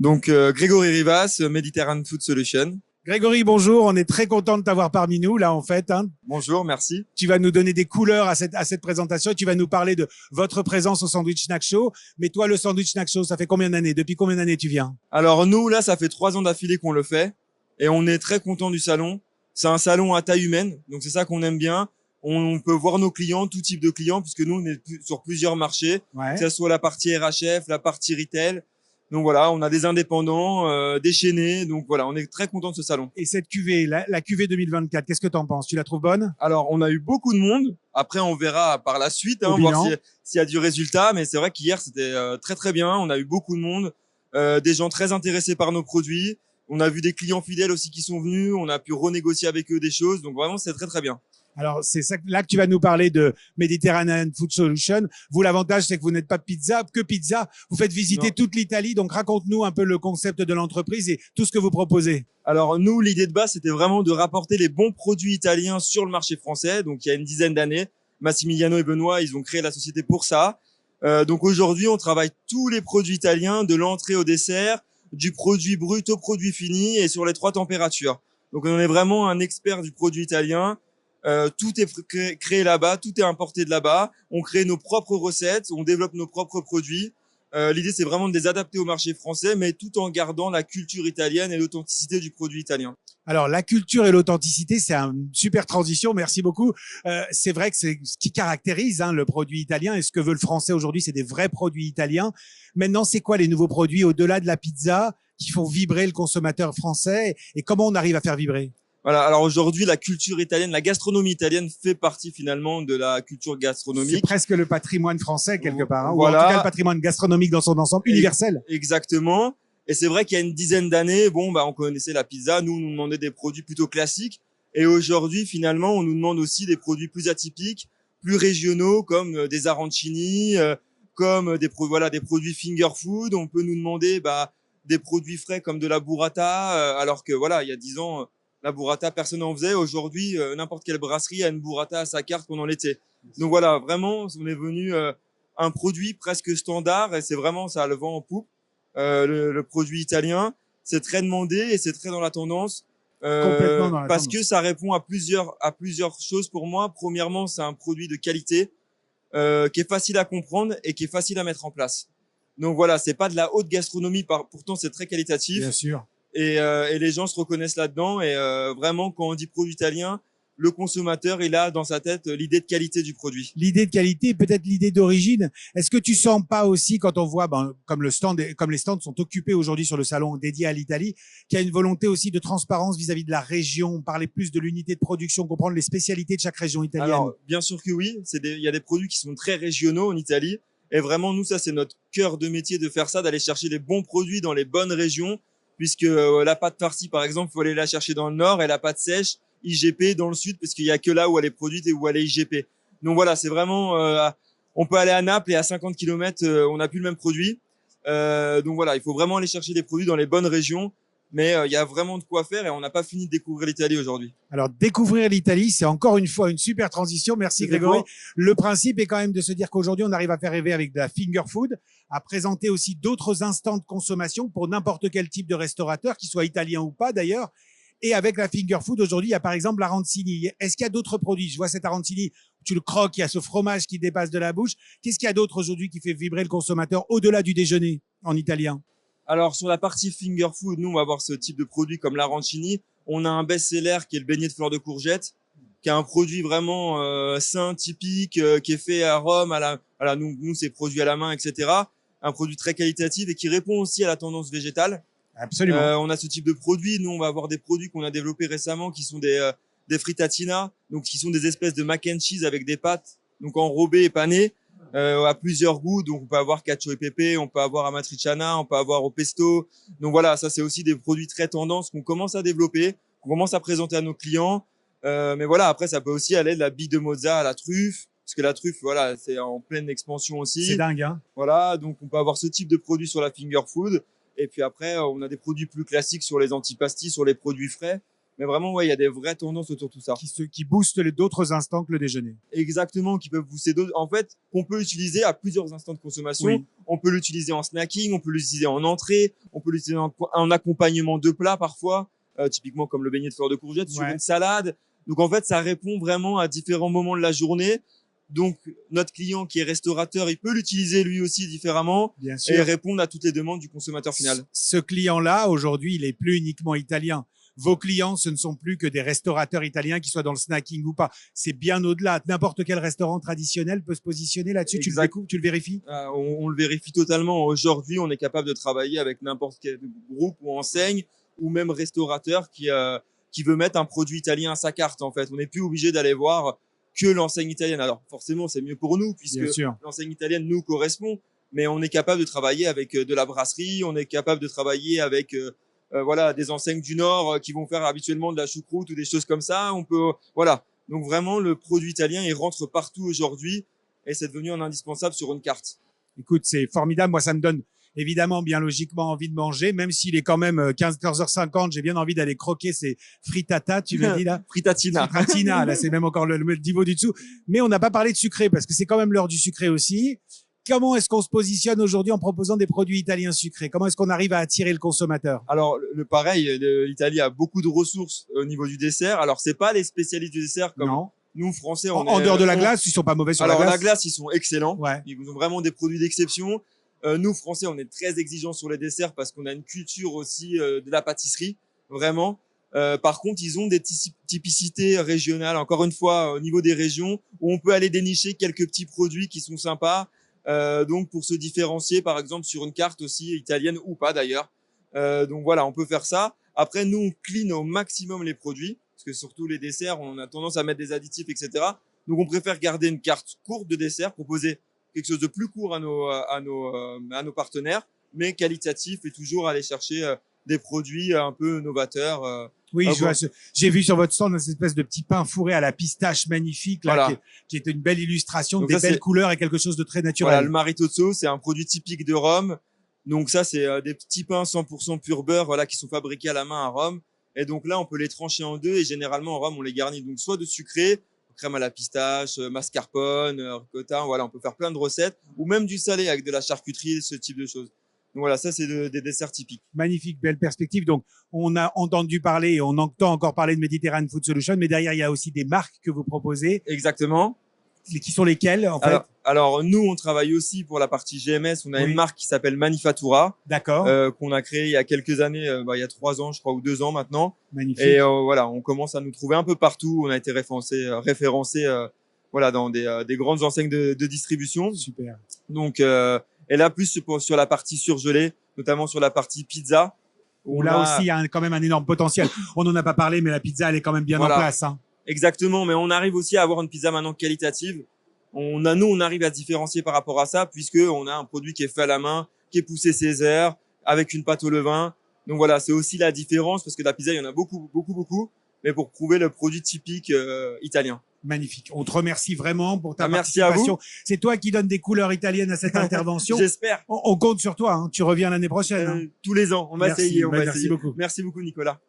Donc, Grégory Rivas, Mediterranean Food Solution. Grégory, bonjour. On est très content de t'avoir parmi nous, là, en fait. Bonjour, merci. Tu vas nous donner des couleurs à cette présentation et tu vas nous parler de votre présence au Sandwich Snack Show. Mais toi, le Sandwich Snack Show, ça fait combien d'années? Depuis combien d'années tu viens? Alors, nous, là, ça fait 3 ans d'affilée qu'on le fait et on est très content du salon. C'est un salon à taille humaine, donc c'est ça qu'on aime bien. On peut voir nos clients, tout type de clients, puisque nous, on est sur plusieurs marchés, Ouais. que ce soit la partie RHF, la partie retail. Donc voilà, on a des indépendants, des chaînés. Donc voilà, on est très content de ce salon. Et cette cuvée, la cuvée 2024, qu'est-ce que tu en penses? Tu la trouves bonne? Alors, on a eu beaucoup de monde. Après, on verra par la suite, voir s'il y a du résultat. Mais c'est vrai qu'hier, c'était très très bien. On a eu beaucoup de monde, des gens très intéressés par nos produits. On a vu des clients fidèles aussi qui sont venus. On a pu renégocier avec eux des choses. Donc vraiment, c'est très très bien. Alors, c'est ça, là que tu vas nous parler de Mediterranean Food Solution. Vous, l'avantage, c'est que vous n'êtes pas pizza. Vous faites visiter toute l'Italie. Donc, raconte-nous un peu le concept de l'entreprise et tout ce que vous proposez. Alors, nous, l'idée de base, c'était vraiment de rapporter les bons produits italiens sur le marché français. Donc, il y a une dizaine d'années, Massimiliano et Benoît, ils ont créé la société pour ça. Donc, aujourd'hui, on travaille tous les produits italiens, de l'entrée au dessert, du produit brut au produit fini et sur les 3 températures. Donc, on est vraiment un expert du produit italien. Tout est créé là-bas, tout est importé de là-bas. On crée nos propres recettes, on développe nos propres produits. L'idée, c'est vraiment de les adapter au marché français, mais tout en gardant la culture italienne et l'authenticité du produit italien. Alors, la culture et l'authenticité, c'est une super transition. Merci beaucoup. C'est vrai que c'est ce qui caractérise le produit italien et ce que veut le français aujourd'hui, c'est des vrais produits italiens. Maintenant, c'est quoi les nouveaux produits au-delà de la pizza qui font vibrer le consommateur français et comment on arrive à faire vibrer? Voilà. Alors aujourd'hui, la culture italienne, la gastronomie italienne fait partie finalement de la culture gastronomique. C'est presque le patrimoine français quelque part, voilà. Ou en tout cas le patrimoine gastronomique dans son ensemble, universel. Exactement. Et c'est vrai qu'il y a une dizaine d'années, on connaissait la pizza, nous, on nous demandait des produits plutôt classiques. Et aujourd'hui, finalement, on nous demande aussi des produits plus atypiques, plus régionaux, comme des arancini, comme des produits finger food. On peut nous demander des produits frais comme de la burrata, alors que voilà, il y a 10 ans, la burrata, personne n'en faisait. Aujourd'hui, n'importe quelle brasserie a une burrata à sa carte pendant l'été. Donc voilà, vraiment, on est venu un produit presque standard et c'est vraiment, ça a le vent en poupe. Le produit italien, c'est très demandé et c'est très dans la tendance. Complètement dans la parce tendance. que ça répond à plusieurs choses pour moi. Premièrement, c'est un produit de qualité qui est facile à comprendre et qui est facile à mettre en place. Donc voilà, c'est pas de la haute gastronomie, pourtant c'est très qualitatif. Bien sûr. Et les gens se reconnaissent là-dedans. Et vraiment, quand on dit produit italien, le consommateur, il a dans sa tête l'idée de qualité du produit. L'idée de qualité, peut-être l'idée d'origine. Est-ce que tu sens pas aussi, quand on voit, comme les stands sont occupés aujourd'hui sur le salon dédié à l'Italie, qu'il y a une volonté aussi de transparence vis-à-vis de la région, parler plus de l'unité de production, comprendre les spécialités de chaque région italienne? Alors, bien sûr que oui. Il y a des produits qui sont très régionaux en Italie. Et vraiment, nous, ça, c'est notre cœur de métier de faire ça, d'aller chercher les bons produits dans les bonnes régions. Puisque la pâte farcie, par exemple, faut aller la chercher dans le nord et la pâte sèche, IGP, dans le sud, parce qu'il y a que là où elle est produite et où elle est IGP. Donc voilà, c'est vraiment, on peut aller à Naples et à 50 km, on n'a plus le même produit. Donc voilà, il faut vraiment aller chercher des produits dans les bonnes régions. Mais il y a vraiment de quoi faire et on n'a pas fini de découvrir l'Italie aujourd'hui. Alors, découvrir l'Italie, c'est encore une fois une super transition. Merci Grégory. Le principe est quand même de se dire qu'aujourd'hui, on arrive à faire rêver avec de la finger food, à présenter aussi d'autres instants de consommation pour n'importe quel type de restaurateur, qu'il soit italien ou pas d'ailleurs. Et avec la finger food, aujourd'hui, il y a par exemple l'arancini. Est-ce qu'il y a d'autres produits? Je vois cet arancini, tu le croques, il y a ce fromage qui dépasse de la bouche. Qu'est-ce qu'il y a d'autre aujourd'hui qui fait vibrer le consommateur au-delà du déjeuner en italien? Alors, sur la partie finger food, nous, on va avoir ce type de produit comme l'arancini. On a un best-seller qui est le beignet de fleurs de courgette, qui est un produit vraiment sain, typique, qui est fait à Rome. Nous, c'est produit à la main, etc. Un produit très qualitatif et qui répond aussi à la tendance végétale. Absolument. On a ce type de produit. Nous, on va avoir des produits qu'on a développés récemment qui sont des frittatina, donc qui sont des espèces de mac and cheese avec des pâtes, donc enrobées et panées. À plusieurs goûts, donc on peut avoir cacio et pepe, on peut avoir amatriciana, on peut avoir au pesto. Donc voilà, ça c'est aussi des produits très tendance qu'on commence à développer, qu'on commence à présenter à nos clients. Mais voilà, après ça peut aussi aller de la bille de mozza à la truffe, parce que la truffe, voilà, c'est en pleine expansion aussi. C'est dingue, hein. Voilà, donc on peut avoir ce type de produit sur la finger food. Et puis après, on a des produits plus classiques sur les antipastis, sur les produits frais. Mais vraiment, ouais, il y a des vraies tendances autour de tout ça. Qui boostent d'autres instants que le déjeuner. Exactement, qui peuvent booster d'autres. En fait, qu'on peut utiliser à plusieurs instants de consommation. Oui. On peut l'utiliser en snacking, on peut l'utiliser en entrée, on peut l'utiliser en accompagnement de plats parfois, typiquement comme le beignet de fleurs de courgettes sur une salade. Donc en fait, ça répond vraiment à différents moments de la journée. Donc notre client qui est restaurateur, il peut l'utiliser lui aussi différemment et répondre à toutes les demandes du consommateur final. Ce client-là, aujourd'hui, il est plus uniquement italien. Vos clients, ce ne sont plus que des restaurateurs italiens, qui soient dans le snacking ou pas. C'est bien au-delà. N'importe quel restaurant traditionnel peut se positionner là-dessus. Tu le vérifies? On le vérifie totalement. Aujourd'hui, on est capable de travailler avec n'importe quel groupe ou enseigne ou même restaurateur qui veut mettre un produit italien à sa carte. En fait, on n'est plus obligé d'aller voir que l'enseigne italienne. Alors forcément, c'est mieux pour nous puisque l'enseigne italienne nous correspond. Mais on est capable de travailler avec de la brasserie. On est capable de travailler avec voilà, des enseignes du Nord qui vont faire habituellement de la choucroute ou des choses comme ça. On peut, voilà. Donc vraiment, le produit italien, il rentre partout aujourd'hui et c'est devenu un indispensable sur une carte. Écoute, c'est formidable. Moi, ça me donne évidemment, bien logiquement, envie de manger, même s'il est quand même 14h50. J'ai bien envie d'aller croquer ces frittata, tu me dis là? Fritatina. Fritatina, là, c'est même encore le niveau du dessous. Mais on n'a pas parlé de sucré parce que c'est quand même l'heure du sucré aussi. Comment est-ce qu'on se positionne aujourd'hui en proposant des produits italiens sucrés? Comment est-ce qu'on arrive à attirer le consommateur? Alors, pareil, l'Italie a beaucoup de ressources au niveau du dessert. Alors, c'est pas les spécialistes du dessert comme nous, Français. En dehors de la glace, ils sont pas mauvais sur la glace. Alors, la glace, ils sont excellents. Ouais. Ils ont vraiment des produits d'exception. Nous, Français, on est très exigeants sur les desserts parce qu'on a une culture aussi de la pâtisserie, vraiment. Par contre, ils ont des typicités régionales, encore une fois, au niveau des régions, où on peut aller dénicher quelques petits produits qui sont sympas. Donc pour se différencier par exemple sur une carte aussi italienne ou pas d'ailleurs. Donc voilà, on peut faire ça. Après nous on clean au maximum les produits parce que surtout les desserts on a tendance à mettre des additifs etc. Donc on préfère garder une carte courte de dessert, proposer quelque chose de plus court à nos partenaires, mais qualitatif et toujours aller chercher des produits un peu novateurs. Oui, j'ai vu sur votre stand cette espèce de petit pain fourré à la pistache magnifique, là, voilà. qui est une belle illustration, donc des belles couleurs et quelque chose de très naturel. Voilà, le maritozzo, c'est un produit typique de Rome. Donc ça, c'est des petits pains 100% pur beurre, voilà, qui sont fabriqués à la main à Rome. Et donc là, on peut les trancher en deux et généralement en Rome, on les garnit donc soit de sucré, crème à la pistache, mascarpone, ricotta, voilà, on peut faire plein de recettes, ou même du salé avec de la charcuterie, ce type de choses. Donc voilà, ça c'est des desserts typiques. Magnifique, belle perspective. Donc on a entendu parler, et on entend encore parler de Mediterranean Food Solution, mais derrière il y a aussi des marques que vous proposez. Exactement. Qui sont lesquelles en fait? Alors nous on travaille aussi pour la partie GMS. On a une marque qui s'appelle Manifattura. D'accord. Qu'on a créée il y a quelques années, il y a 3 ans je crois ou 2 ans maintenant. Magnifique. Et voilà, on commence à nous trouver un peu partout. On a été référencé voilà dans des grandes enseignes de distribution. Super. Donc et là, plus sur la partie surgelée, notamment sur la partie pizza. Où là aussi, il y a quand même un énorme potentiel. On n'en a pas parlé, mais la pizza, elle est quand même bien en place. Hein. Exactement, mais on arrive aussi à avoir une pizza maintenant qualitative. On arrive à différencier par rapport à ça, puisque on a un produit qui est fait à la main, qui est poussé 16 heures, avec une pâte au levain. Donc voilà, c'est aussi la différence, parce que la pizza, il y en a beaucoup, mais pour prouver le produit typique italien. Magnifique. On te remercie vraiment pour ta participation. Merci à vous. C'est toi qui donnes des couleurs italiennes à cette intervention. J'espère. On compte sur toi. Hein. Tu reviens l'année prochaine. Hein. Tous les ans. On va essayer. Merci beaucoup. Merci beaucoup, Nicolas.